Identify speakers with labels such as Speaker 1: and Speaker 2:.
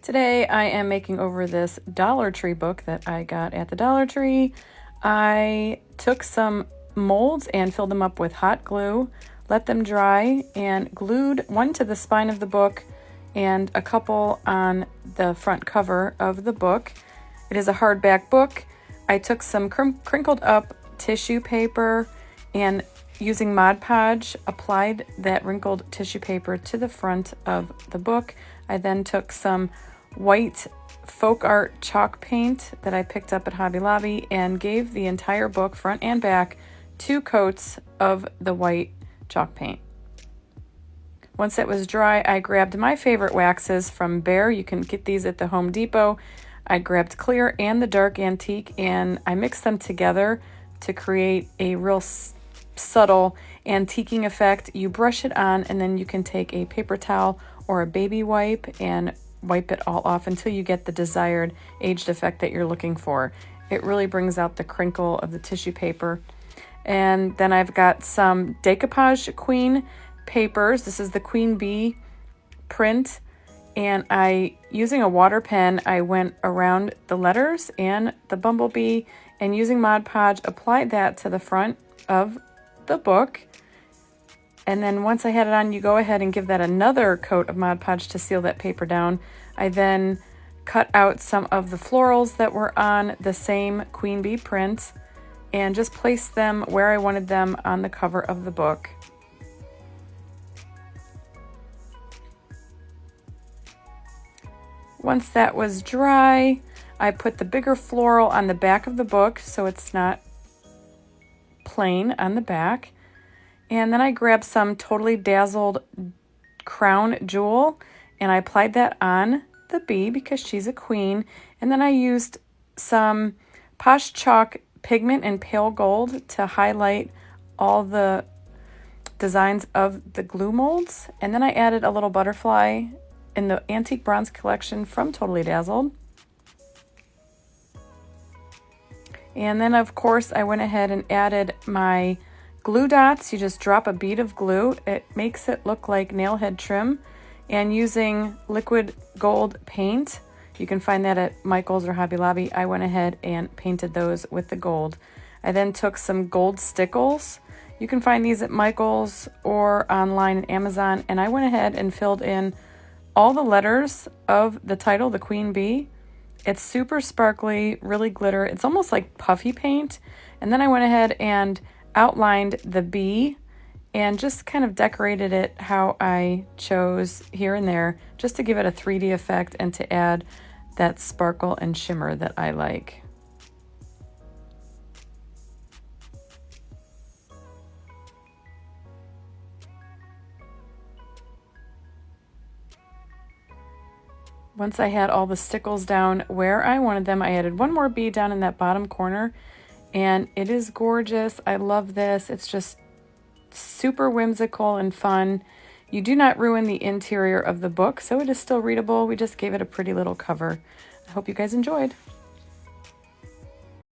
Speaker 1: Today I am making over this Dollar Tree book that I got at the Dollar Tree. I took some molds and filled them up with hot glue, let them dry, and glued one to the spine of the book and a couple on the front cover of the book. It is a hardback book. I took some crinkled up tissue paper and using Mod Podge applied that wrinkled tissue paper to the front of the book. I then took some white folk art chalk paint that I picked up at Hobby Lobby and gave the entire book, front and back, 2 coats of the white chalk paint. Once it was dry, I grabbed my favorite waxes from Behr. You can get these at the Home Depot. I grabbed clear and the dark antique and I mixed them together to create a real subtle antiquing effect. You brush it on and then you can take a paper towel or a baby wipe and wipe it all off until you get the desired aged effect that you're looking for. It really brings out the crinkle of the tissue paper. And then I've got some Decoupage Queen papers. This is the Queen Bee print. And using a water pen, I went around the letters and the bumblebee and using Mod Podge, applied that to the front of the book. And then once I had it on, you go ahead and give that another coat of Mod Podge to seal that paper down. I then cut out some of the florals that were on the same Queen Bee print and just placed them where I wanted them on the cover of the book. Once that was dry, I put the bigger floral on the back of the book so it's not plain on the back. And then I grabbed some Totally Dazzled crown jewel and I applied that on the bee because she's a queen. And then I used some Podge chalk pigment in pale gold to highlight all the designs of the glue molds. And then I added a little butterfly in the Antique Bronze collection from Totally Dazzled. And then of course I went ahead and added my glue dots. You just drop a bead of glue. It makes it look like nail head trim. And using liquid gold paint, you can find that at Michael's or Hobby Lobby, I went ahead and painted those with the gold. I then took some gold stickles. You can find these at Michael's or online at Amazon. And I went ahead and filled in all the letters of the title, the Queen Bee. It's super sparkly, really glitter. It's almost like puffy paint. And then I went ahead and outlined the bee and just kind of decorated it how I chose here and there just to give it a 3D effect and to add that sparkle and shimmer that I like. Once I had all the stickles down where I wanted them, I added one more bead down in that bottom corner. And it is gorgeous. I love this. It's just super whimsical and fun. You do not ruin the interior of the book, so it is still readable. We just gave it a pretty little cover. I hope you guys enjoyed.